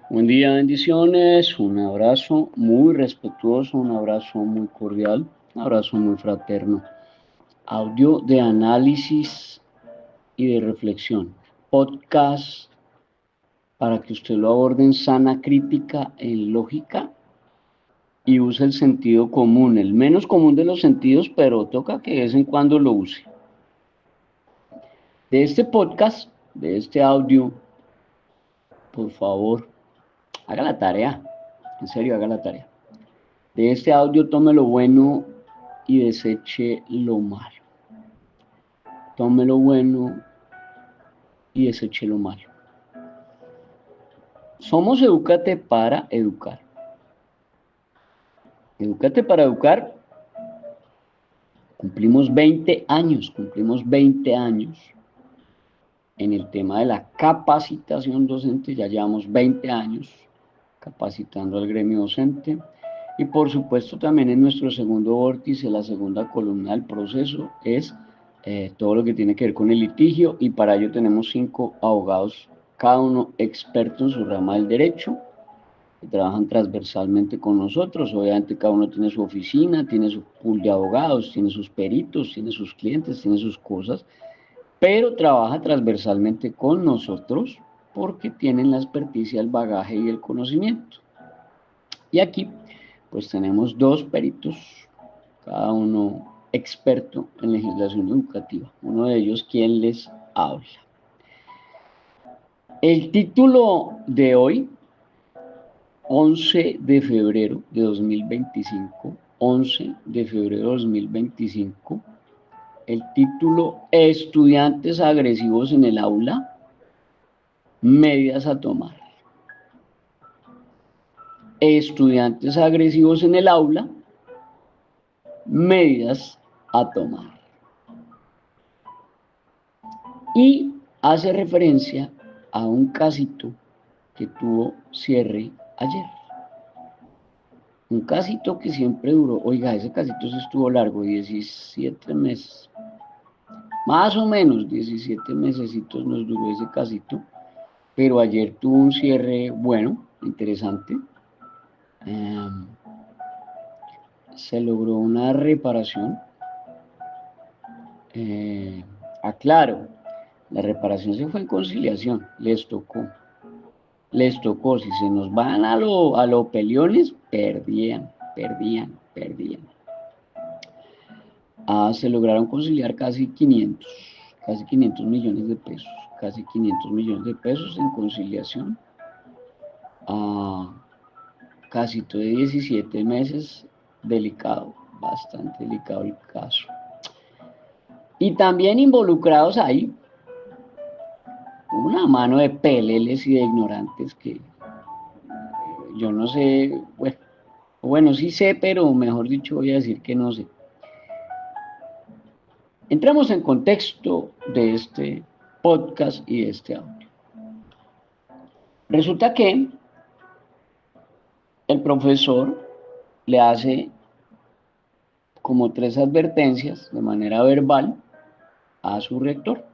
Buen día, bendiciones, un abrazo muy respetuoso, un abrazo muy cordial, un abrazo muy fraterno. Audio de análisis y de reflexión. Podcast para que usted lo aborde en sana crítica, en lógica y use el sentido común, el menos común de los sentidos, pero toca que de vez en cuando lo use. De este podcast, de este audio, por favor, haga la tarea. En serio, haga la tarea. De este audio tome lo bueno y deseche lo malo. Tome lo bueno y deseche lo malo. Somos Edúcate para Educar. Edúcate para Educar. Cumplimos 20 años en el tema de la capacitación docente. Ya llevamos 20 años capacitando al gremio docente. Y por supuesto también en nuestro segundo vórtice, la segunda columna del proceso es todo lo que tiene que ver con el litigio, y para ello tenemos 5 abogados, cada uno experto en su rama del derecho, que trabajan transversalmente con nosotros. Obviamente cada uno tiene su oficina, tiene su pool de abogados, tiene sus peritos, tiene sus clientes, tiene sus cosas, pero trabaja transversalmente con nosotros porque tienen la experticia, el bagaje y el conocimiento. Y aquí pues tenemos 2 peritos, cada uno experto en legislación educativa. Uno de ellos quien les habla. El título de hoy, 11 de febrero de 2025, 11 de febrero de 2025, el título: Estudiantes agresivos en el aula, medidas a tomar. Estudiantes agresivos en el aula, medidas a tomar. Y hace referencia a un casito que tuvo cierre ayer. Un casito que siempre duró, oiga, ese casito se estuvo largo, 17 meses. Más o menos 17 mesecitos nos duró ese casito, pero ayer tuvo un cierre bueno, interesante. Se logró una reparación. Aclaro, la reparación se fue en conciliación, les tocó, si se nos van a lo peleones, perdían. Se lograron conciliar casi 500 millones de pesos, casi 500 millones de pesos en conciliación, casi todo de 17 meses, delicado, bastante delicado el caso. Y también involucrados ahí una mano de peleles y de ignorantes que yo no sé, bueno, sí sé, pero mejor dicho voy a decir que no sé. Entramos en contexto de este podcast y de este audio. Resulta que el profesor le hace como 3 advertencias de manera verbal a su rector.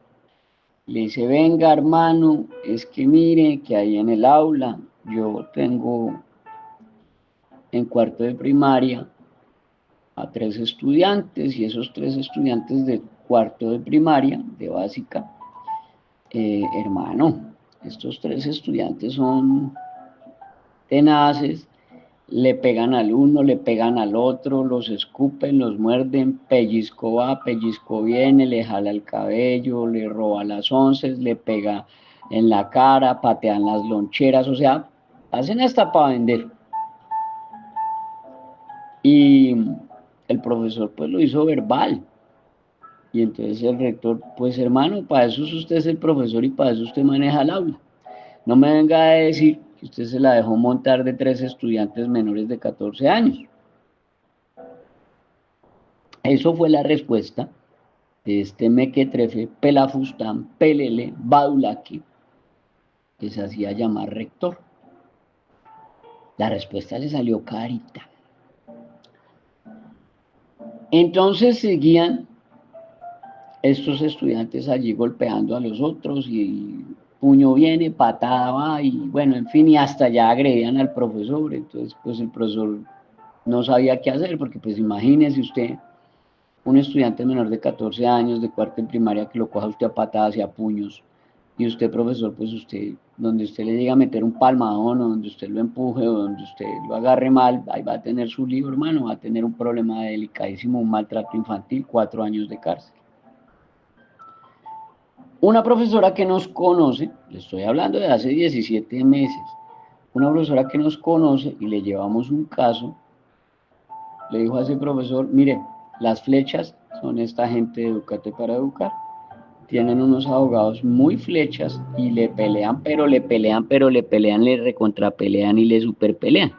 Le dice: venga, hermano, es que mire que ahí en el aula yo tengo en cuarto de primaria a 3 estudiantes, y esos 3 estudiantes de cuarto de primaria, de básica, hermano, estos 3 estudiantes son tenaces, le pegan al uno, le pegan al otro, los escupen, los muerden, pellizco va, pellizco viene, le jala el cabello, le roba las onces, le pega en la cara, patean las loncheras, o sea, hacen hasta para vender. Y el profesor pues lo hizo verbal. Y entonces el rector: pues hermano, para eso usted es el profesor y para eso usted maneja el aula. No me venga a decir que usted se la dejó montar de 3 estudiantes menores de 14 años. Eso fue la respuesta de este mequetrefe, pelafustán, pelele, badulaki, que se hacía llamar rector. La respuesta le salió carita. Entonces seguían estos estudiantes allí golpeando a los otros y puño viene, patada va, y bueno, en fin, y hasta ya agredían al profesor. Entonces, pues el profesor no sabía qué hacer, porque pues imagínese usted, un estudiante menor de 14 años, de cuarto en primaria, que lo coja usted a patadas y a puños, y usted, profesor, pues usted, donde usted le llega a meter un palmadón, o donde usted lo empuje, o donde usted lo agarre mal, ahí va a tener su lío, hermano, va a tener un problema delicadísimo, un maltrato infantil, 4 años de cárcel. Una profesora que nos conoce, le estoy hablando de hace 17 meses, una profesora que nos conoce y le llevamos un caso, le dijo a ese profesor, mire, las flechas son esta gente de Educate para Educar, tienen unos abogados muy flechas y le pelean, pero le pelean, pero le pelean, le recontrapelean y le superpelean.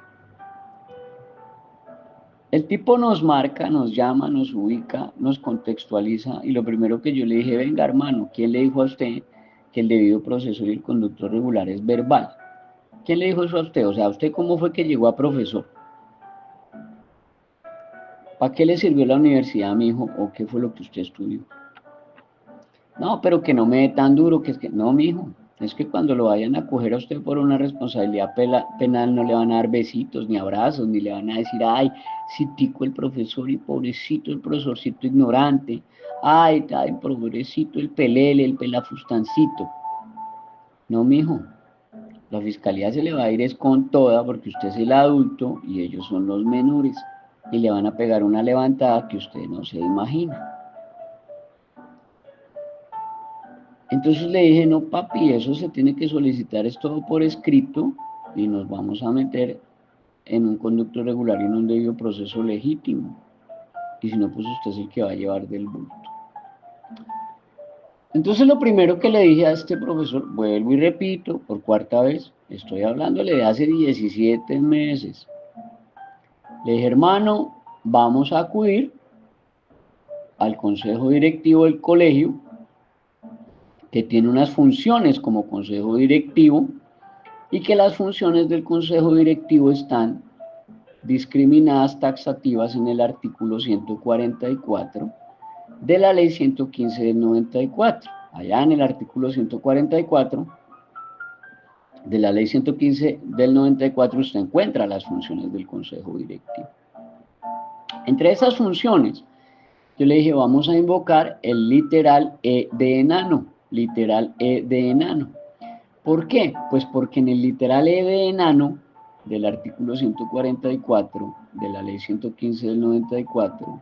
El tipo nos marca, nos llama, nos ubica, nos contextualiza y lo primero que yo le dije, venga hermano, ¿quién le dijo a usted que el debido proceso y el conducto regular es verbal? ¿Quién le dijo eso a usted? O sea, ¿usted cómo fue que llegó a profesor? ¿Para qué le sirvió la universidad, mi hijo? ¿O qué fue lo que usted estudió? No, pero que no me dé tan duro, que es que, no, mi hijo, es que cuando lo vayan a coger a usted por una responsabilidad penal no le van a dar besitos ni abrazos, ni le van a decir, ay, si tico el profesor y pobrecito el profesorcito ignorante, ay, pobrecito el pelele, el pelafustancito. No, mi hijo, la fiscalía se le va a ir es con toda porque usted es el adulto y ellos son los menores y le van a pegar una levantada que usted no se imagina. Entonces le dije, no papi, eso se tiene que solicitar, es todo por escrito y nos vamos a meter en un conducto regular y en un debido proceso legítimo. Y si no, pues usted es el que va a llevar del bulto. Entonces lo primero que le dije a este profesor, vuelvo y repito, por cuarta vez, estoy hablándole de hace 17 meses. Le dije, hermano, vamos a acudir al consejo directivo del colegio, que tiene unas funciones como consejo directivo, y que las funciones del consejo directivo están discriminadas taxativas en el artículo 144 de la ley 115 del 94. Allá en el artículo 144 de la ley 115 del 94 usted encuentra las funciones del consejo directivo. Entre esas funciones, yo le dije, vamos a invocar el literal E de enano, literal E de enano. ¿Por qué? Pues porque en el literal E de enano del artículo 144 de la ley 115 del 94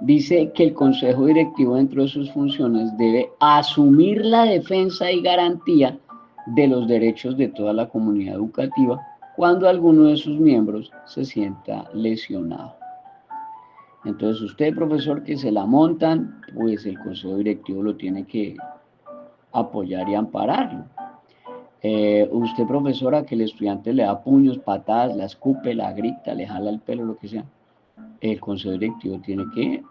dice que el consejo directivo dentro de sus funciones debe asumir la defensa y garantía de los derechos de toda la comunidad educativa cuando alguno de sus miembros se sienta lesionado. Entonces usted, profesor, que se la montan, pues el consejo directivo lo tiene que apoyar y ampararlo. Usted, profesora, que el estudiante le da puños, patadas, la escupe, la grita, le jala el pelo, lo que sea, el consejo directivo tiene que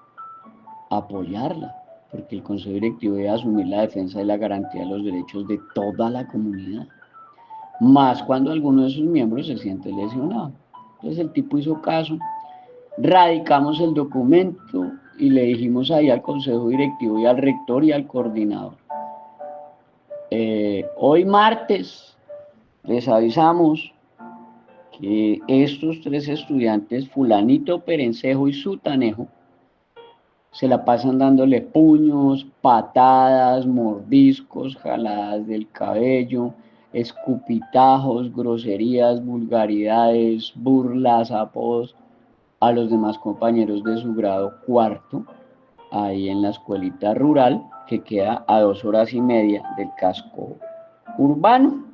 apoyarla, porque el consejo directivo debe asumir la defensa y la garantía de los derechos de toda la comunidad, más cuando alguno de sus miembros se siente lesionado. Entonces el tipo hizo caso, radicamos el documento y le dijimos ahí al consejo directivo y al rector y al coordinador, hoy martes les avisamos que estos 3 estudiantes, fulanito, perencejo y sutanejo, se la pasan dándole puños, patadas, mordiscos, jaladas del cabello, escupitajos, groserías, vulgaridades, burlas, apodos a los demás compañeros de su grado cuarto, ahí en la escuelita rural que queda a 2 horas y media del casco urbano,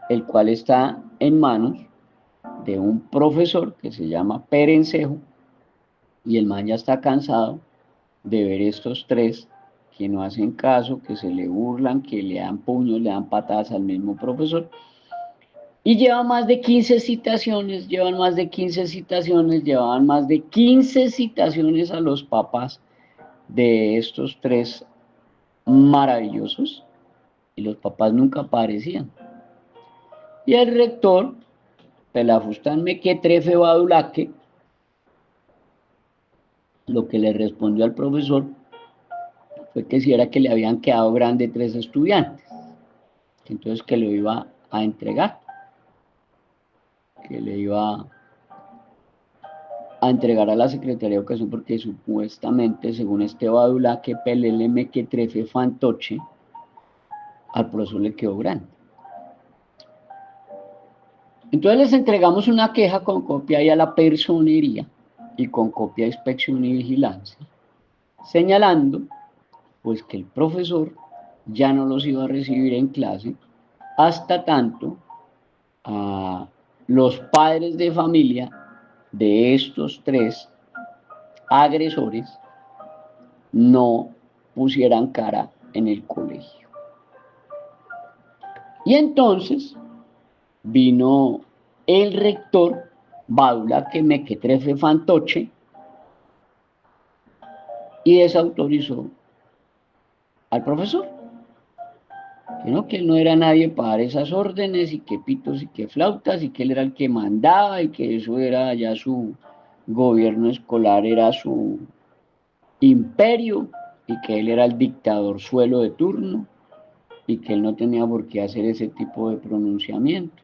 el cual está en manos de un profesor que se llama Perencejo, y el man ya está cansado de ver estos 3 que no hacen caso, que se le burlan, que le dan puños, le dan patadas al mismo profesor, y llevan más de 15 citaciones, llevaban más de 15 citaciones a los papás de estos 3 maravillosos, y los papás nunca aparecían. Y el rector, Pelafustán Mequetrefe Badulaque, lo que le respondió al profesor fue que si era que le habían quedado grande 3 estudiantes, entonces que lo iba a entregar, que le iba a entregar a la Secretaría de Educación porque supuestamente, según este Badula, que pelele me que trefe fantoche, al profesor le quedó grande. Entonces les entregamos una queja con copia ahí a la personería y con copia de inspección y vigilancia, señalando pues que el profesor ya no los iba a recibir en clase hasta tanto a los padres de familia de estos 3 agresores no pusieran cara en el colegio. Y entonces vino el rector, Badula que me que trefe fantoche, y desautorizó al profesor. Que él no era nadie para dar esas órdenes, y que pitos y que flautas, y que él era el que mandaba, y que eso era ya su gobierno escolar, era su imperio, y que él era el dictador suelo de turno, y que él no tenía por qué hacer ese tipo de pronunciamientos.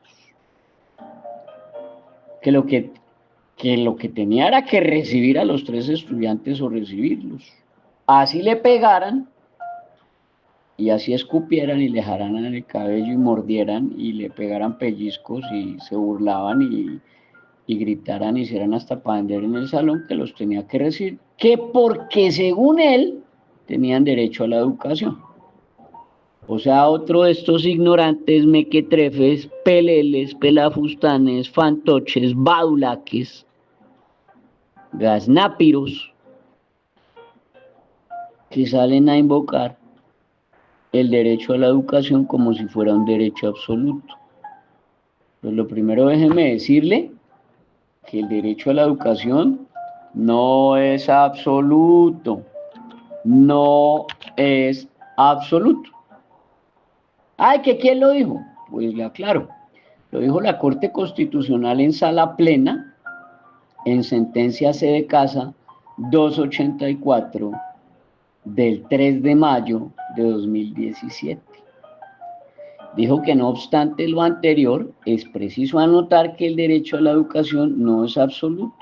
Que lo que tenía era que recibir a los 3 estudiantes o recibirlos. Así le pegaran, y así escupieran y le jalaran el cabello y mordieran y le pegaran pellizcos y se burlaban y gritaran y hicieran hasta pander en el salón, que los tenía que recibir, que porque según él tenían derecho a la educación. O sea, otro de estos ignorantes, mequetrefes, peleles, pelafustanes, fantoches, badulaques, gaznápiros, que salen a invocar el derecho a la educación como si fuera un derecho absoluto. Pues lo primero, déjeme decirle que el derecho a la educación no es absoluto, no es absoluto. Ay, ¿que quién lo dijo? Pues le aclaro, lo dijo la Corte Constitucional en sala plena, en sentencia C de casa 284 del 3 de mayo de 2017. Dijo que no obstante lo anterior, es preciso anotar que el derecho a la educación no es absoluto,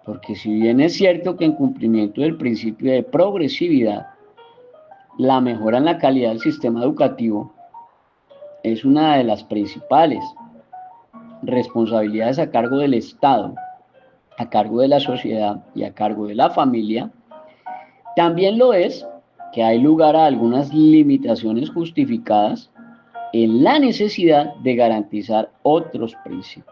porque si bien es cierto que en cumplimiento del principio de progresividad, la mejora en la calidad del sistema educativo es una de las principales responsabilidades a cargo del Estado, a cargo de la sociedad y a cargo de la familia, también lo es que hay lugar a algunas limitaciones justificadas en la necesidad de garantizar otros principios.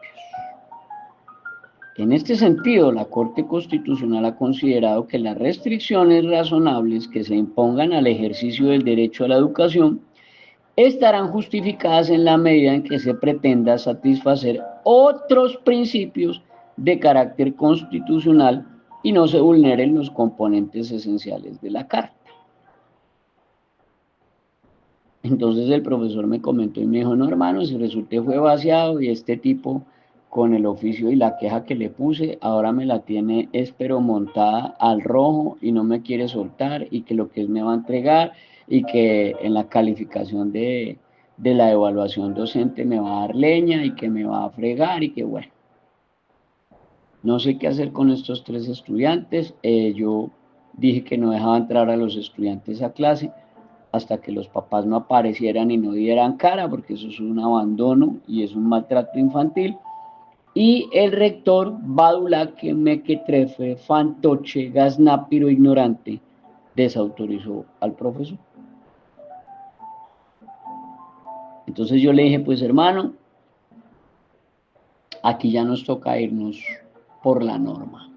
En este sentido, la Corte Constitucional ha considerado que las restricciones razonables que se impongan al ejercicio del derecho a la educación estarán justificadas en la medida en que se pretenda satisfacer otros principios de carácter constitucional y no se vulneren los componentes esenciales de la Carta. Entonces el profesor me comentó y me dijo, no hermano, si resulté fue vaciado, y este tipo con el oficio y la queja que le puse, ahora me la tiene espero montada al rojo y no me quiere soltar, y que lo que es me va a entregar, y que en la calificación de la evaluación docente me va a dar leña y que me va a fregar, y que bueno, no sé qué hacer con estos 3 estudiantes. Yo dije que no dejaba entrar a los estudiantes a clase hasta que los papás no aparecieran y no dieran cara, porque eso es un abandono y es un maltrato infantil. Y el rector, Badulaque, mequetrefe, fantoche, gaznápiro, ignorante, desautorizó al profesor. Entonces yo le dije, pues hermano, aquí ya nos toca irnos por la norma.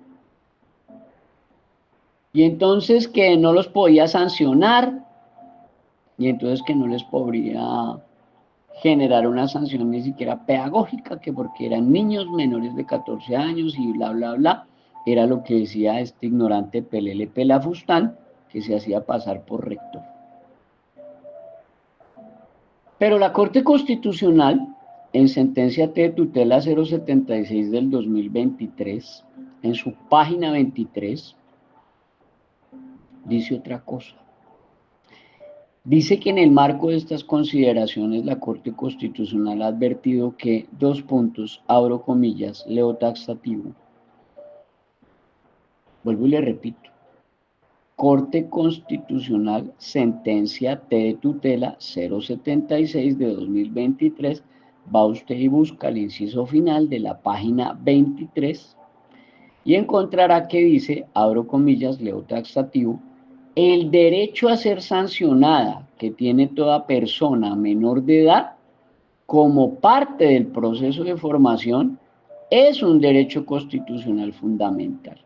Y entonces que no los podía sancionar, y entonces que no les podría generar una sanción ni siquiera pedagógica, que porque eran niños menores de 14 años y bla, bla, bla. Era lo que decía este ignorante Pelele Pelafustán, que se hacía pasar por rector. Pero la Corte Constitucional, en sentencia T de tutela 076 del 2023, en su página 23, dice otra cosa. Dice que en el marco de estas consideraciones la Corte Constitucional ha advertido que, dos puntos, abro comillas, leo taxativo. Vuelvo y le repito. Corte Constitucional, sentencia T de tutela 076 de 2023, va usted y busca el inciso final de la página 23 y encontrará que dice, abro comillas, leo taxativo, el derecho a ser sancionada que tiene toda persona menor de edad como parte del proceso de formación es un derecho constitucional fundamental.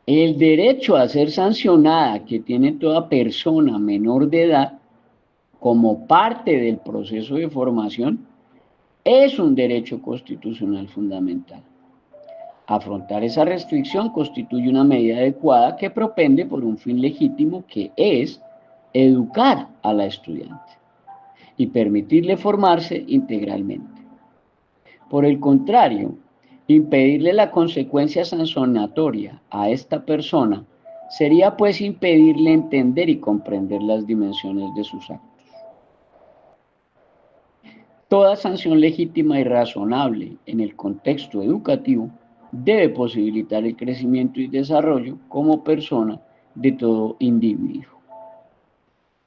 El derecho a ser sancionada que tiene toda persona menor de edad como parte del proceso de formación es un derecho constitucional fundamental. Afrontar esa restricción constituye una medida adecuada que propende por un fin legítimo que es educar a la estudiante y permitirle formarse integralmente. Por el contrario, impedirle la consecuencia sancionatoria a esta persona sería pues impedirle entender y comprender las dimensiones de sus actos. Toda sanción legítima y razonable en el contexto educativo debe posibilitar el crecimiento y desarrollo como persona de todo individuo.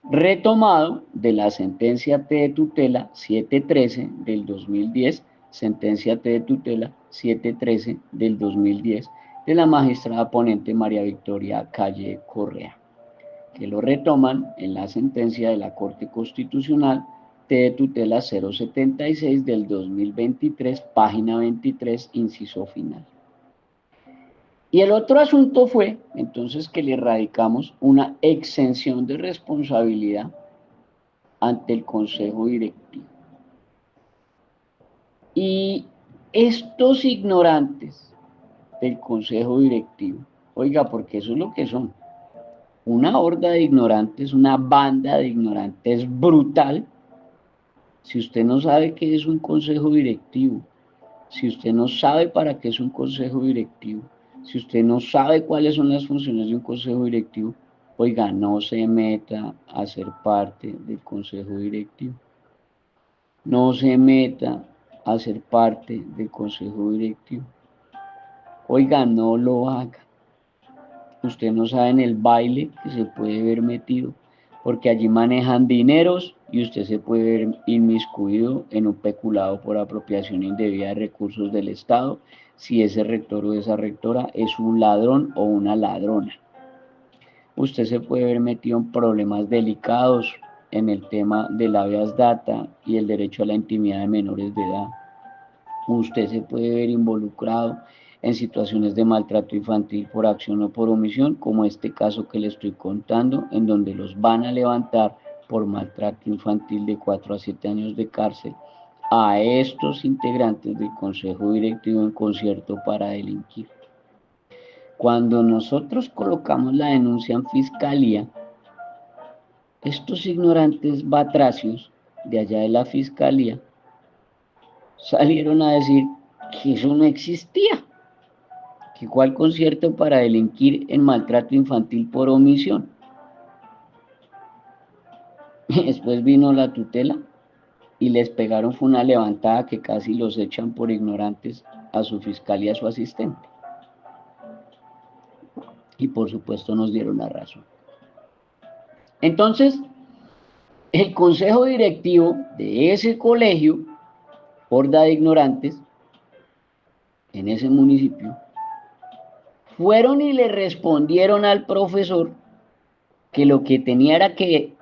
Retomado de la sentencia T de tutela 713 del 2010, sentencia T de tutela 713 del 2010 de la magistrada ponente María Victoria Calle Correa, que lo retoman en la sentencia de la Corte Constitucional T de tutela 076 del 2023, página 23, inciso final. Y el otro asunto fue, entonces, que le radicamos una exención de responsabilidad ante el Consejo Directivo. Y estos ignorantes del Consejo Directivo, oiga, porque eso es lo que son, una horda de ignorantes, una banda de ignorantes brutal. Si usted no sabe qué es un Consejo Directivo, si usted no sabe para qué es un Consejo Directivo, si usted no sabe cuáles son las funciones de un Consejo Directivo, oiga, no se meta a ser parte del Consejo Directivo. No se meta a ser parte del Consejo Directivo. Oiga, no lo haga. Usted no sabe en el baile que se puede ver metido, porque allí manejan dineros y usted se puede ver inmiscuido en un peculado por apropiación indebida de recursos del Estado, si ese rector o esa rectora es un ladrón o una ladrona. Usted se puede ver metido en problemas delicados en el tema del habeas data y el derecho a la intimidad de menores de edad. Usted se puede ver involucrado en situaciones de maltrato infantil por acción o por omisión, como este caso que le estoy contando, en donde los van a levantar por maltrato infantil de 4 a 7 años de cárcel a estos integrantes del Consejo Directivo en concierto para delinquir. Cuando nosotros colocamos la denuncia en fiscalía, estos ignorantes batracios de allá de la fiscalía salieron a decir que eso no existía, que cuál concierto para delinquir en maltrato infantil por omisión. Después vino la tutela y les pegaron fue una levantada que casi los echan por ignorantes a su fiscal y a su asistente. Y por supuesto nos dieron la razón. Entonces, el consejo directivo de ese colegio, horda de ignorantes, en ese municipio, fueron y le respondieron al profesor que lo que tenía era que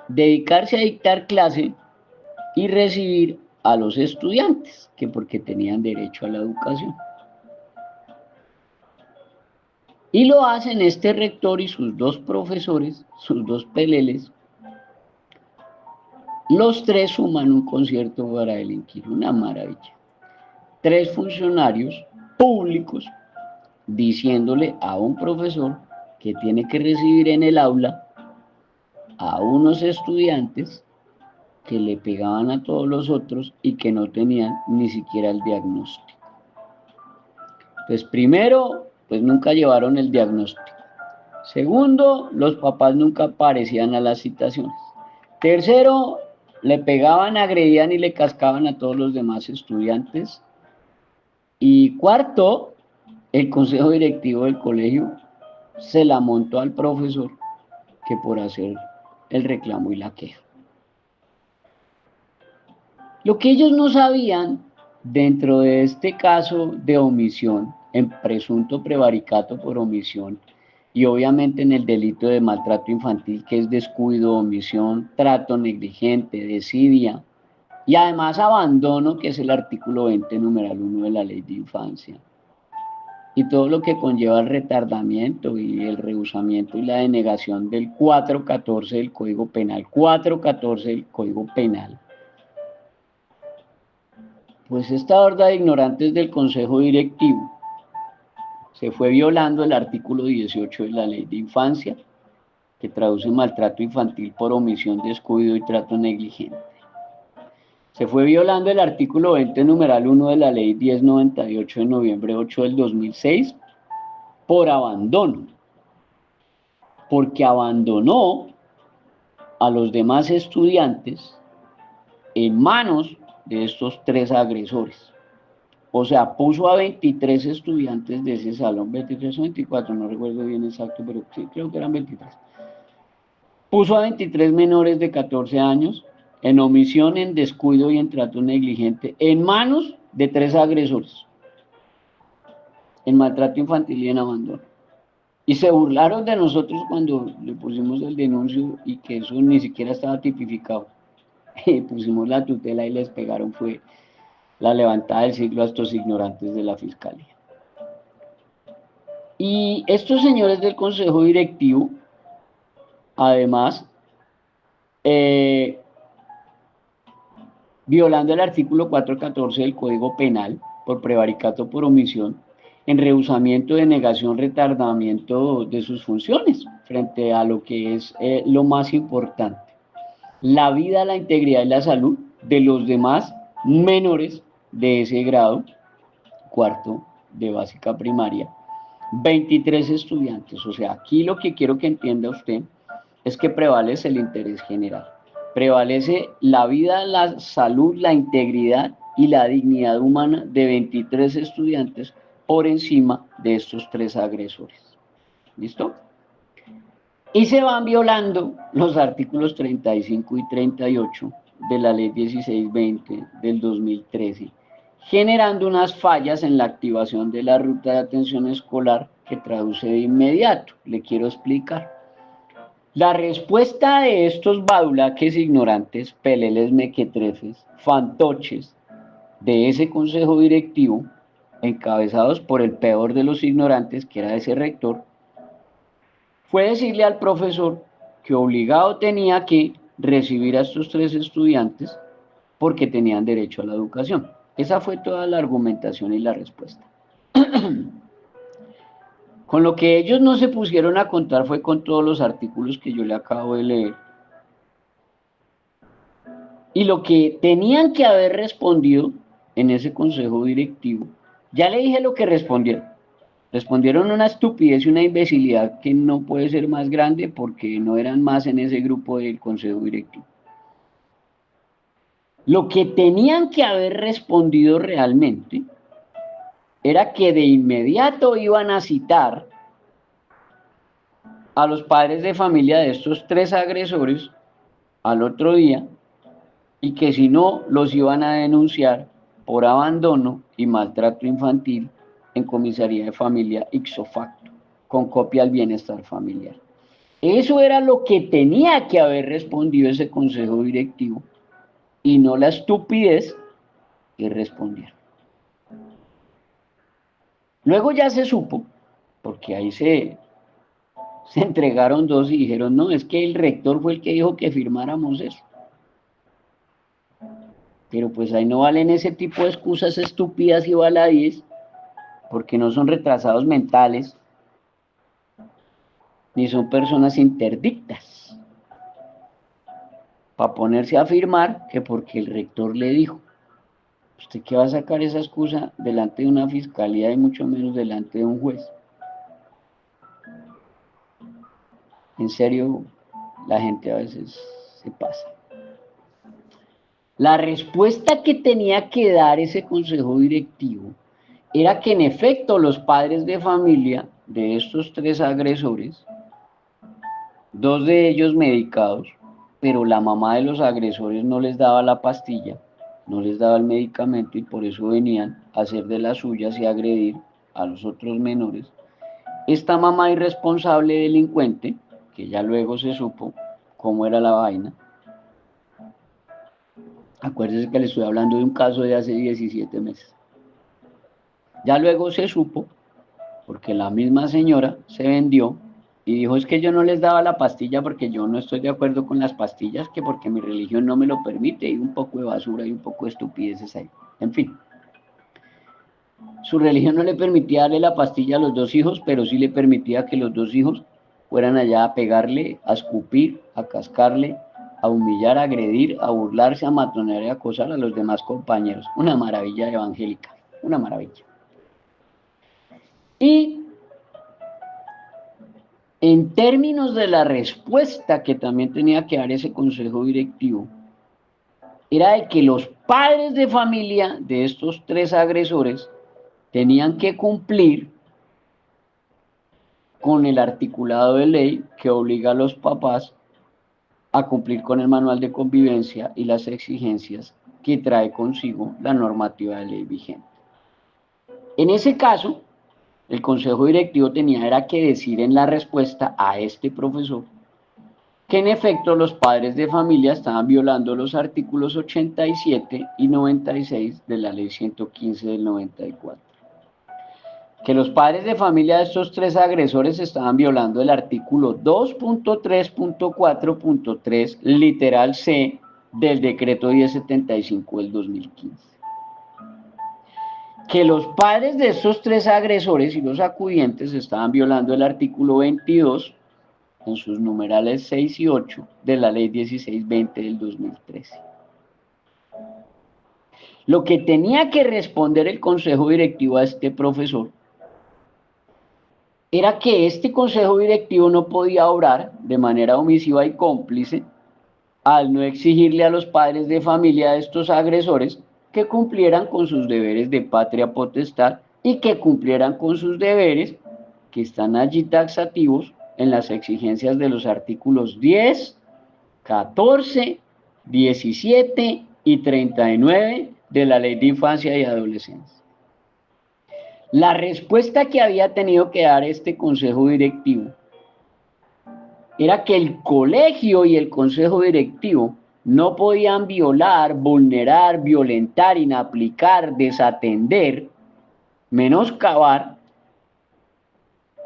dedicarse a dictar clase y recibir a los estudiantes, que porque tenían derecho a la educación. Y lo hacen este rector y sus dos profesores, sus dos peleles. Los tres suman un concierto para delinquir, una maravilla. Tres funcionarios públicos diciéndole a un profesor que tiene que recibir en el aula a unos estudiantes que le pegaban a todos los otros y que no tenían ni siquiera el diagnóstico. Pues primero, pues nunca llevaron el diagnóstico. Segundo, los papás nunca aparecían a las citaciones. Tercero, le pegaban, agredían y le cascaban a todos los demás estudiantes. Y cuarto, el consejo directivo del colegio se la montó al profesor que por hacer el reclamo y la queja. Lo que ellos no sabían dentro de este caso de omisión, en presunto prevaricato por omisión, y obviamente en el delito de maltrato infantil, que es descuido, omisión, trato negligente, desidia, y además abandono, que es el artículo 20, numeral 1 de la Ley de Infancia, y todo lo que conlleva el retardamiento y el rehusamiento y la denegación del 414 del Código Penal, 414 del Código Penal. Pues esta horda de ignorantes del Consejo Directivo se fue violando el artículo 18 de la Ley de Infancia, que traduce maltrato infantil por omisión, descuido y trato negligente. Se fue violando el artículo 20, numeral 1 de la Ley 1098 de noviembre 8 del 2006 por abandono, porque abandonó a los demás estudiantes en manos de estos tres agresores. O sea, puso a 23 estudiantes de ese salón, 23 o 24, no recuerdo bien exacto, pero sí, creo que eran 23. Puso a 23 menores de 14 años en omisión, en descuido y en trato negligente, en manos de tres agresores, en maltrato infantil y en abandono. Y se burlaron de nosotros cuando le pusimos el denuncio y que eso ni siquiera estaba tipificado. Pusimos la tutela y les pegaron, fue la levantada del siglo a estos ignorantes de la fiscalía. Y estos señores del consejo directivo, además, violando el artículo 414 del Código Penal por prevaricato por omisión, en rehusamiento, denegación, retardamiento de sus funciones frente a lo que es lo más importante, la vida, la integridad y la salud de los demás menores de ese grado, cuarto de básica primaria, 23 estudiantes. O sea, aquí lo que quiero que entienda usted es que prevalece el interés general. Prevalece la vida, la salud, la integridad y la dignidad humana de 23 estudiantes por encima de estos tres agresores. ¿Listo? Y se van violando los artículos 35 y 38 de la Ley 1620 del 2013, generando unas fallas en la activación de la ruta de atención escolar que traduce de inmediato. Le quiero explicar. La respuesta de estos badulaques ignorantes, peleles mequetrefes, fantoches, de ese consejo directivo, encabezados por el peor de los ignorantes, que era ese rector, fue decirle al profesor que obligado tenía que recibir a estos tres estudiantes porque tenían derecho a la educación. Esa fue toda la argumentación y la respuesta. Con lo que ellos no se pusieron a contar fue con todos los artículos que yo le acabo de leer. Y lo que tenían que haber respondido en ese consejo directivo, ya le dije lo que respondieron. Respondieron una estupidez y una imbecilidad que no puede ser más grande porque no eran más en ese grupo del consejo directivo. Lo que tenían que haber respondido realmente era que de inmediato iban a citar a los padres de familia de estos tres agresores al otro día y que si no los iban a denunciar por abandono y maltrato infantil en comisaría de familia ipso facto, con copia al bienestar familiar. Eso era lo que tenía que haber respondido ese consejo directivo y no la estupidez que respondieron. Luego ya se supo, porque ahí se entregaron dos y dijeron, no, es que el rector fue el que dijo que firmáramos eso. Pero pues ahí no valen ese tipo de excusas estúpidas y baladíes, porque no son retrasados mentales, ni son personas interdictas, para ponerse a afirmar que porque el rector le dijo. ¿Usted qué va a sacar esa excusa delante de una fiscalía y mucho menos delante de un juez? En serio, la gente a veces se pasa. La respuesta que tenía que dar ese consejo directivo era que en efecto los padres de familia de estos 3 agresores, 2 de ellos medicados, pero la mamá de los agresores no les daba la pastilla, no les daba el medicamento y por eso venían a hacer de las suyas y agredir a los otros menores. Esta mamá irresponsable delincuente, que ya luego se supo cómo era la vaina, acuérdense que le estoy hablando de un caso de hace 17 meses. Ya luego se supo, porque la misma señora se vendió y dijo, es que yo no les daba la pastilla porque yo no estoy de acuerdo con las pastillas, que porque mi religión no me lo permite, y un poco de basura y un poco de estupideces ahí. En fin, su religión no le permitía darle la pastilla a los 2 hijos, pero sí le permitía que los 2 hijos fueran allá a pegarle, a escupir, a cascarle, a humillar, a agredir, a burlarse, a matonear y a acosar a los demás compañeros. Una maravilla evangélica, una maravilla. Y en términos de la respuesta que también tenía que dar ese consejo directivo, era de que los padres de familia de estos 3 agresores tenían que cumplir con el articulado de ley que obliga a los papás a cumplir con el manual de convivencia y las exigencias que trae consigo la normativa de ley vigente. En ese caso, el consejo directivo tenía era que decir en la respuesta a este profesor que en efecto los padres de familia estaban violando los artículos 87 y 96 de la ley 115 del 94. Que los padres de familia de estos 3 agresores estaban violando el artículo 2.3.4.3 literal C del decreto 1075 del 2015. Que los padres de estos 3 agresores y los acudientes estaban violando el artículo 22 en sus numerales 6 y 8 de la ley 1620 del 2013. Lo que tenía que responder el consejo directivo a este profesor era que este consejo directivo no podía obrar de manera omisiva y cómplice al no exigirle a los padres de familia de estos agresores que cumplieran con sus deberes de patria potestad y que cumplieran con sus deberes que están allí taxativos en las exigencias de los artículos 10, 14, 17 y 39 de la Ley de Infancia y Adolescencia. La respuesta que había tenido que dar este consejo directivo era que el colegio y el consejo directivo no podían violar, vulnerar, violentar, inaplicar, desatender, menoscabar,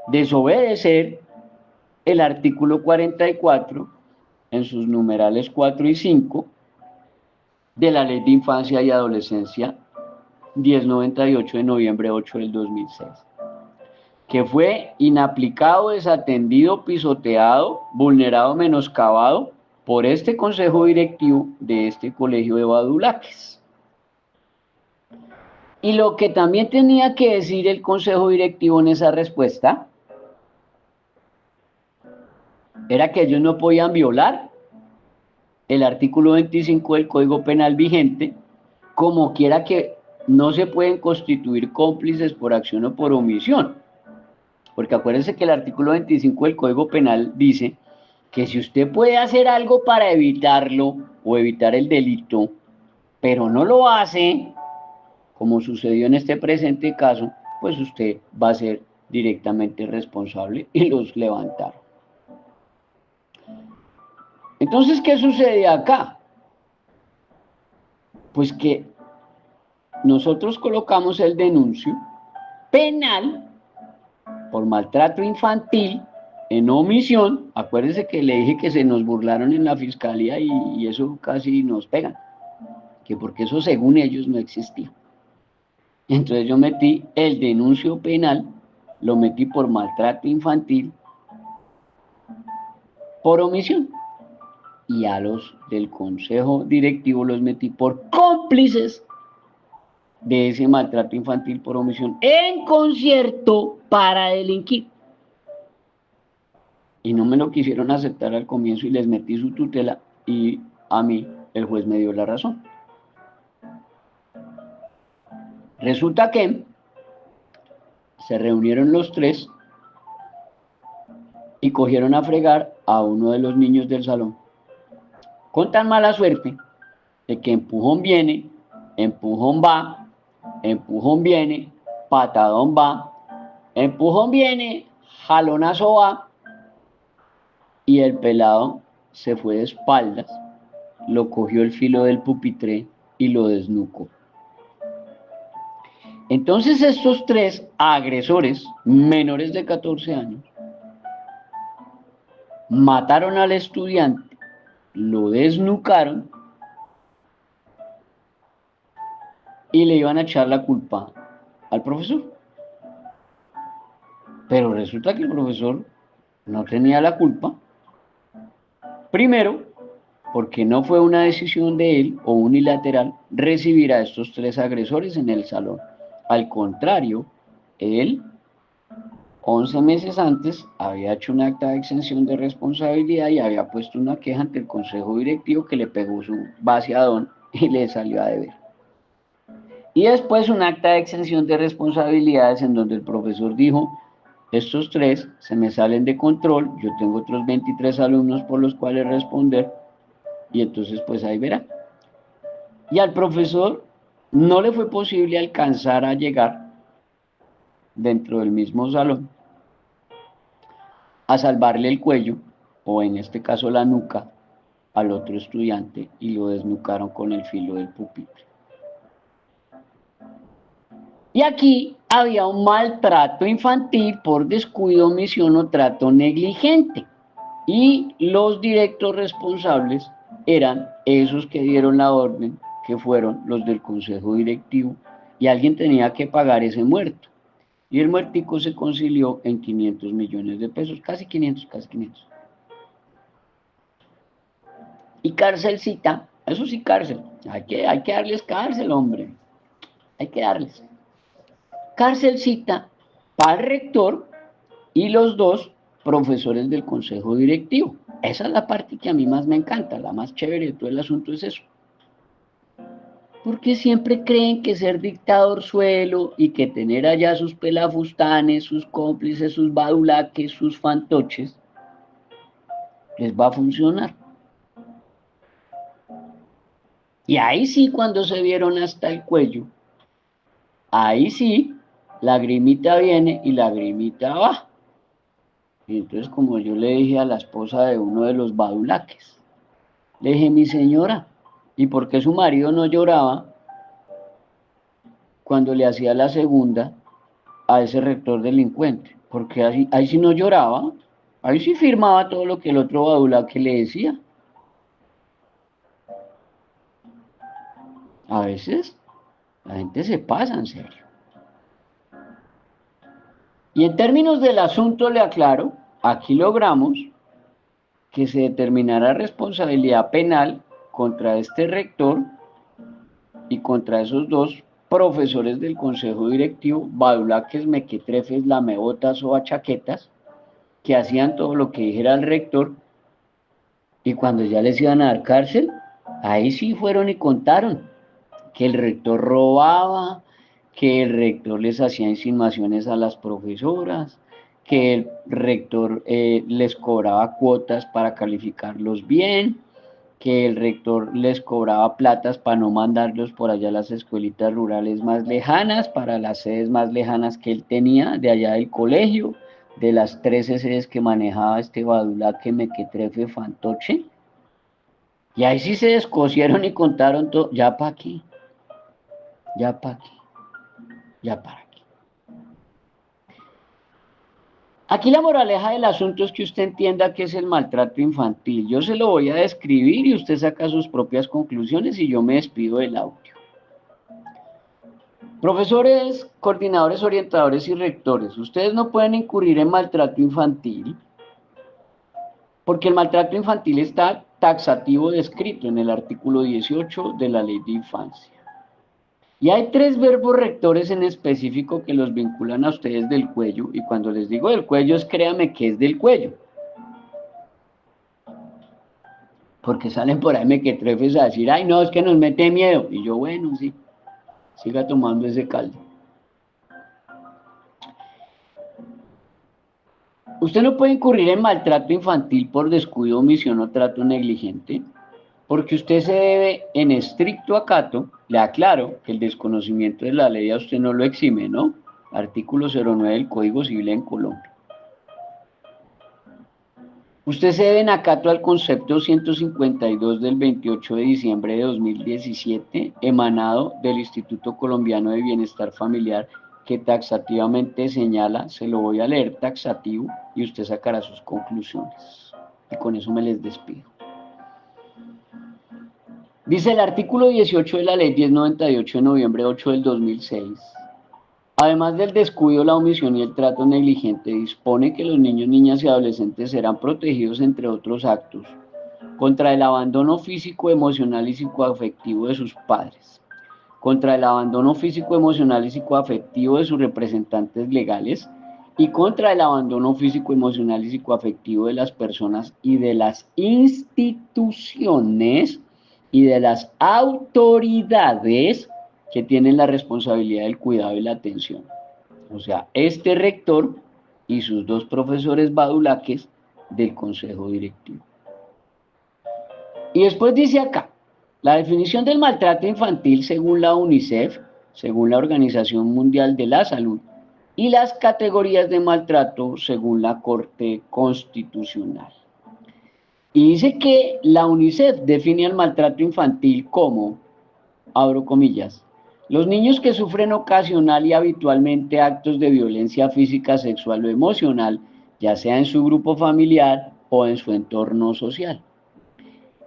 desobedecer el artículo 44 en sus numerales 4 y 5 de la Ley de Infancia y Adolescencia 1098 de noviembre 8 del 2006, que fue inaplicado, desatendido, pisoteado, vulnerado, menoscabado por este consejo directivo de este colegio de Badulaques. Y lo que también tenía que decir el consejo directivo en esa respuesta era que ellos no podían violar el artículo 25 del Código Penal vigente, como quiera que no se pueden constituir cómplices por acción o por omisión. Porque acuérdense que el artículo 25 del Código Penal dice que si usted puede hacer algo para evitarlo o evitar el delito, pero no lo hace, como sucedió en este presente caso, pues usted va a ser directamente responsable y los levantaron. Entonces, ¿qué sucede acá? Pues que nosotros colocamos el denuncio penal por maltrato infantil en omisión. Acuérdense que le dije que se nos burlaron en la fiscalía y eso casi nos pegan, que porque eso según ellos no existía. Entonces yo metí el denuncio penal, lo metí por maltrato infantil por omisión, y a los del consejo directivo los metí por cómplices de ese maltrato infantil por omisión en concierto para delinquir. y no me lo quisieron aceptar al comienzo y les metí su tutela y a mí el juez me dio la razón. Resulta que se reunieron los tres y cogieron a fregar a uno de los niños del salón. Con tan mala suerte de que empujón viene, empujón va, empujón viene, patadón va, empujón viene, jalonazo va, y el pelado se fue de espaldas, lo cogió el filo del pupitre y lo desnucó. Entonces estos tres agresores menores de 14 años mataron al estudiante, lo desnucaron y le iban a echar la culpa al profesor. Pero resulta que el profesor no tenía la culpa. Primero, porque no fue una decisión de él o unilateral recibir a estos tres agresores en el salón. Al contrario, él 11 meses antes había hecho un acta de exención de responsabilidad y había puesto una queja ante el consejo directivo que le pegó su vaciadón y le salió a deber. Y después un acta de exención de responsabilidades en donde el profesor dijo, estos tres se me salen de control, yo tengo otros 23 alumnos por los cuales responder, y entonces pues ahí verá. Y al profesor no le fue posible alcanzar a llegar dentro del mismo salón a salvarle el cuello, o en este caso la nuca, al otro estudiante y lo desnucaron con el filo del pupitre. Y aquí había un maltrato infantil por descuido, omisión o trato negligente. Y los directos responsables eran esos que dieron la orden, que fueron los del consejo directivo, y alguien tenía que pagar ese muerto. Y el muertico se concilió en 500 millones de pesos, casi 500, casi 500. Y cárcelcita, eso sí cárcel, hay que darles cárcel, hombre, hay que darles. Cárcelcita para el rector y los dos profesores del consejo directivo. Esa es la parte que a mí más me encanta, la más chévere de todo el asunto es eso. Porque siempre creen que ser dictador suelo y que tener allá sus pelafustanes, sus cómplices, sus badulaques, sus fantoches, les va a funcionar. Y ahí sí, cuando se vieron hasta el cuello, ahí sí, lagrimita viene y lagrimita va. Y entonces, como yo le dije a la esposa de uno de los badulaques, le dije, mi señora, ¿y por qué su marido no lloraba cuando le hacía la segunda a ese rector delincuente? Porque ahí sí no lloraba, ahí sí firmaba todo lo que el otro badulaque le decía. A veces la gente se pasa, en serio. Y en términos del asunto le aclaro, aquí logramos que se determinara responsabilidad penal contra este rector y contra esos dos profesores del consejo directivo, badulaques, mequetrefes, lamebotas o achaquetas, que hacían todo lo que dijera el rector, y cuando ya les iban a dar cárcel, ahí sí fueron y contaron que el rector robaba, que el rector les hacía insinuaciones a las profesoras, que el rector les cobraba cuotas para calificarlos bien, que el rector les cobraba platas para no mandarlos por allá a las escuelitas rurales más lejanas, para las sedes más lejanas que él tenía de allá del colegio, de las 13 sedes que manejaba este badulaque mequetrefe fantoche. Y ahí sí se descosieron y contaron todo, ya para aquí, ya para aquí, ya para aquí. Aquí la moraleja del asunto es que usted entienda qué es el maltrato infantil. Yo se lo voy a describir y usted saca sus propias conclusiones y yo me despido del audio. Profesores, coordinadores, orientadores y rectores, ustedes no pueden incurrir en maltrato infantil porque el maltrato infantil está taxativo descrito en el artículo 18 de la Ley de Infancia. Y hay 3 verbos rectores en específico que los vinculan a ustedes del cuello, y cuando les digo del cuello es créame que es del cuello. porque salen por ahí mequetrefes a decir, ay, no, es que nos mete miedo. Y yo, bueno, sí, siga tomando ese caldo. Usted no puede incurrir en maltrato infantil por descuido, omisión o trato negligente, porque usted se debe en estricto acato, le aclaro que el desconocimiento de la ley a usted no lo exime, ¿no? Artículo 09 del Código Civil en Colombia. Usted se debe en acato al concepto 152 del 28 de diciembre de 2017, emanado del Instituto Colombiano de Bienestar Familiar, que taxativamente señala, se lo voy a leer taxativo y usted sacará sus conclusiones. Y con eso me les despido. Dice el artículo 18 de la ley 1098 de noviembre 8 del 2006. Además del descuido, la omisión y el trato negligente, dispone que los niños, niñas y adolescentes serán protegidos, entre otros actos, contra el abandono físico, emocional y psicoafectivo de sus padres, contra el abandono físico, emocional y psicoafectivo de sus representantes legales y contra el abandono físico, emocional y psicoafectivo de las personas y de las instituciones y de las autoridades que tienen la responsabilidad del cuidado y la atención. O sea, este rector y sus dos profesores badulaques del consejo directivo. Y después dice acá, la definición del maltrato infantil según la UNICEF, según la Organización Mundial de la Salud, y las categorías de maltrato según la Corte Constitucional. Y dice que la UNICEF define el maltrato infantil como, abro comillas, los niños que sufren ocasional y habitualmente actos de violencia física, sexual o emocional, ya sea en su grupo familiar o en su entorno social.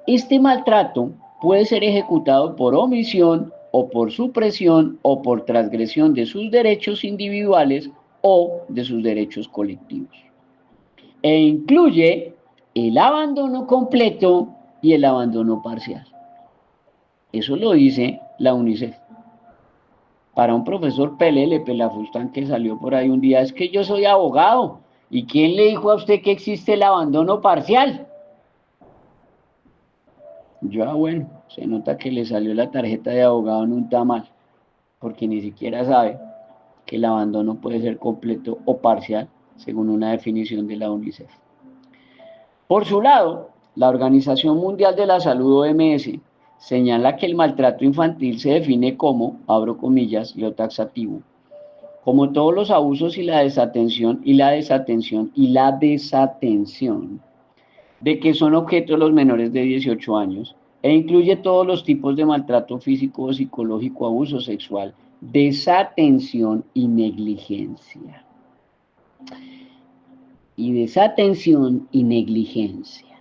Este maltrato puede ser ejecutado por omisión o por supresión o por transgresión de sus derechos individuales o de sus derechos colectivos. E incluye el abandono completo y el abandono parcial. Eso lo dice la UNICEF. Para un profesor Pelele Pelafustán que salió por ahí un día, es que yo soy abogado. ¿Y quién le dijo a usted que existe el abandono parcial? Yo, bueno, se nota que le salió la tarjeta de abogado en un tamal, porque ni siquiera sabe que el abandono puede ser completo o parcial, según una definición de la UNICEF. Por su lado, la Organización Mundial de la Salud, OMS, señala que el maltrato infantil se define como, abro comillas, lo taxativo, como todos los abusos y la desatención de que son objetos los menores de 18 años e incluye todos los tipos de maltrato físico o psicológico, abuso sexual, desatención y negligencia. Y desatención y negligencia,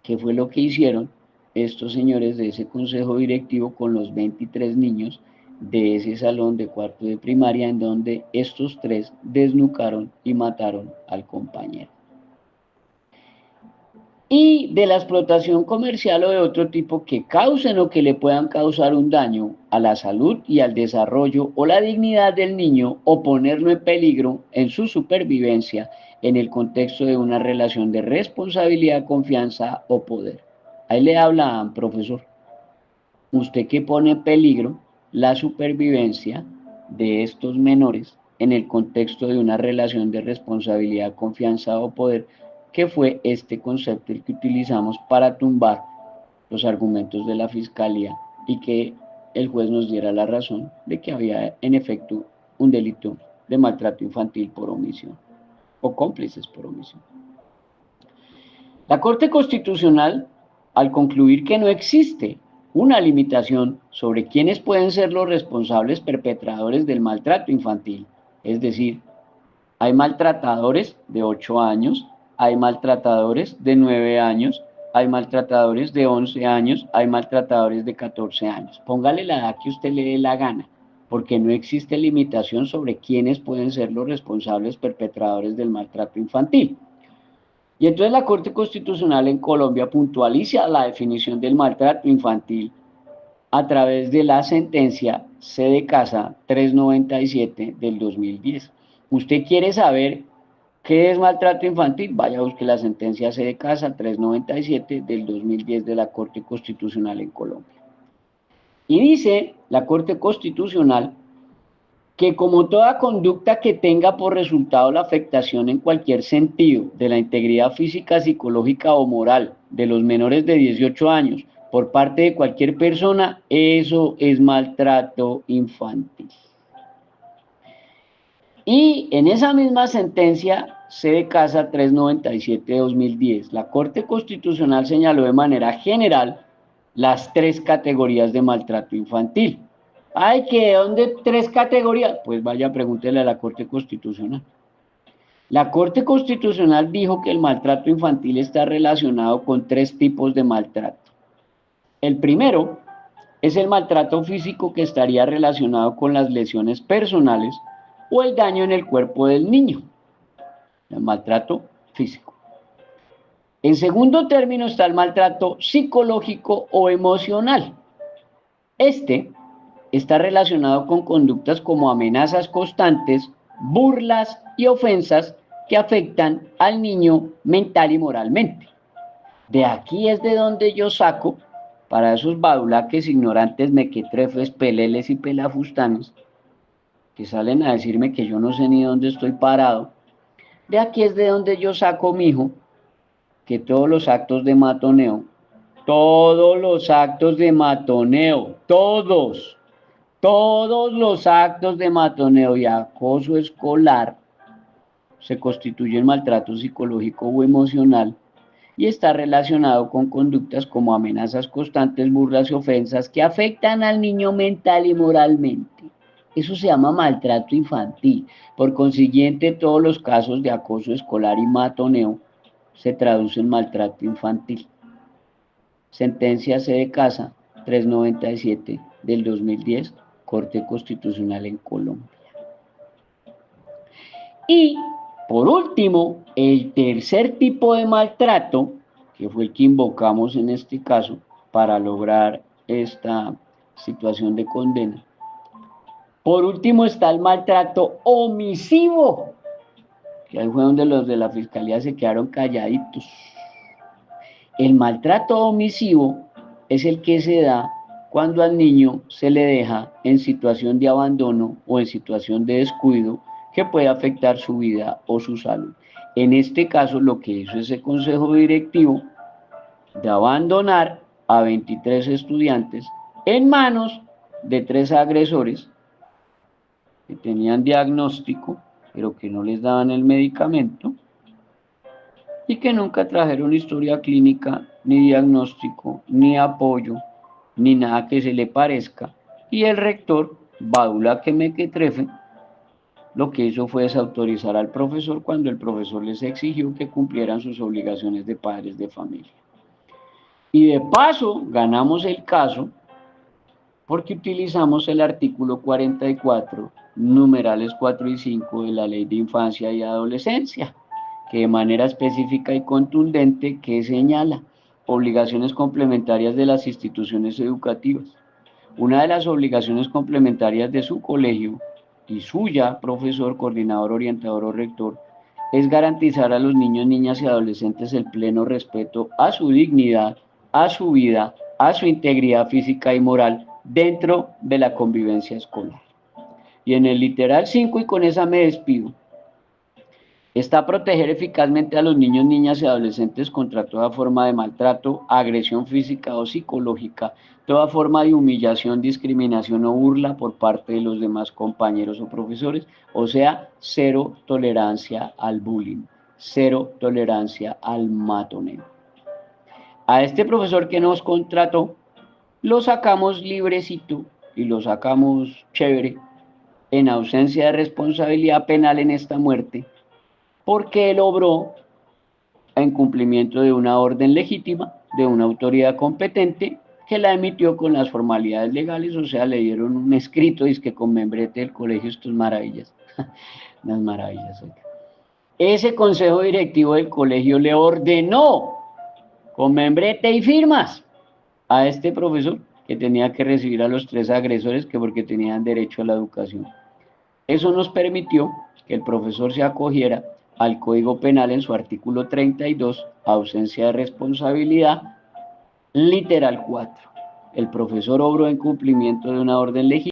que fue lo que hicieron estos señores de ese consejo directivo con los 23 niños de ese salón de cuarto de primaria, en donde estos tres desnucaron y mataron al compañero. Y de la explotación comercial o de otro tipo que causen o que le puedan causar un daño a la salud y al desarrollo o la dignidad del niño o ponerlo en peligro en su supervivencia en el contexto de una relación de responsabilidad, confianza o poder. Ahí le habla, profesor, usted que pone en peligro la supervivencia de estos menores en el contexto de una relación de responsabilidad, confianza o poder, que fue este concepto el que utilizamos para tumbar los argumentos de la fiscalía y que el juez nos diera la razón de que había en efecto un delito de maltrato infantil por omisión o cómplices por omisión. La Corte Constitucional, al concluir que no existe una limitación sobre quiénes pueden ser los responsables perpetradores del maltrato infantil, es decir, hay maltratadores de 8 años, hay maltratadores de 9 años, hay maltratadores de 11 años, hay maltratadores de 14 años. Póngale la edad que usted le dé la gana, porque no existe limitación sobre quiénes pueden ser los responsables perpetradores del maltrato infantil. Y entonces la Corte Constitucional en Colombia puntualiza la definición del maltrato infantil a través de la sentencia C de Casa 397 del 2010. Usted quiere saber ¿Qué es maltrato infantil? Vaya a buscar la sentencia C de Casa 397 del 2010 de la Corte Constitucional en Colombia. Y dice la Corte Constitucional que como toda conducta que tenga por resultado la afectación en cualquier sentido de la integridad física, psicológica o moral de los menores de 18 años por parte de cualquier persona, eso es maltrato infantil. Y en esa misma sentencia, C de Casa 397 de 2010, la Corte Constitucional señaló de manera general las 3 categorías de maltrato infantil. Ay, ¿que dónde 3 categorías? Pues vaya, pregúntele a la Corte Constitucional. La Corte Constitucional dijo que el maltrato infantil está relacionado con 3 tipos de maltrato. El primero es el maltrato físico, que estaría relacionado con las lesiones personales o el daño en el cuerpo del niño. El maltrato físico. En segundo término está el maltrato psicológico o emocional. Este está relacionado con conductas como amenazas constantes, burlas y ofensas que afectan al niño mental y moralmente. De aquí es de donde yo saco, para esos badulaques ignorantes, mequetrefes, peleles y pelafustanes, que salen a decirme que yo no sé ni dónde estoy parado, de aquí es de donde yo saco, mijo, que todos los actos de matoneo, todos los actos de matoneo y acoso escolar se constituyen maltrato psicológico o emocional y está relacionado con conductas como amenazas constantes, burlas y ofensas que afectan al niño mental y moralmente. Eso se llama maltrato infantil. Por consiguiente, todos los casos de acoso escolar y matoneo se traducen en maltrato infantil. Sentencia C de Casa 397 del 2010, Corte Constitucional en Colombia. Y, por último, el tercer tipo de maltrato, que fue el que invocamos en este caso para lograr esta situación de condena. Por último está el maltrato omisivo, que ahí fue donde los de la Fiscalía se quedaron calladitos. El maltrato omisivo es el que se da cuando al niño se le deja en situación de abandono o en situación de descuido que puede afectar su vida o su salud. En este caso, lo que hizo ese consejo directivo de abandonar a 23 estudiantes en manos de 3 agresores que tenían diagnóstico, pero que no les daban el medicamento y que nunca trajeron historia clínica, ni diagnóstico, ni apoyo, ni nada que se le parezca. Y el rector, Badula que mequetrefe, lo que hizo fue desautorizar al profesor cuando el profesor les exigió que cumplieran sus obligaciones de padres de familia. Y de paso, ganamos el caso porque utilizamos el artículo 44, numerales 4 y 5 de la Ley de Infancia y Adolescencia, que de manera específica y contundente que señala obligaciones complementarias de las instituciones educativas. Una de las obligaciones complementarias de su colegio y suya, profesor, coordinador, orientador o rector, es garantizar a los niños, niñas y adolescentes el pleno respeto a su dignidad, a su vida, a su integridad física y moral dentro de la convivencia escolar. Y en el literal 5, y con esa me despido, está proteger eficazmente a los niños, niñas y adolescentes contra toda forma de maltrato, agresión física o psicológica, toda forma de humillación, discriminación o burla por parte de los demás compañeros o profesores, o sea, cero tolerancia al bullying, cero tolerancia al matoneo. A este profesor que nos contrató, lo sacamos librecito y lo sacamos chévere, en ausencia de responsabilidad penal en esta muerte, porque él obró en cumplimiento de una orden legítima de una autoridad competente que la emitió con las formalidades legales, o sea, le dieron un escrito, dice que con membrete del colegio, esto es maravillas, unas maravillas. Oiga. Ese consejo directivo del colegio le ordenó con membrete y firmas a este profesor que tenía que recibir a los 3 agresores que porque tenían derecho a la educación. Eso nos permitió que el profesor se acogiera al Código Penal en su artículo 32, ausencia de responsabilidad, literal 4. El profesor obró en cumplimiento de una orden legislativa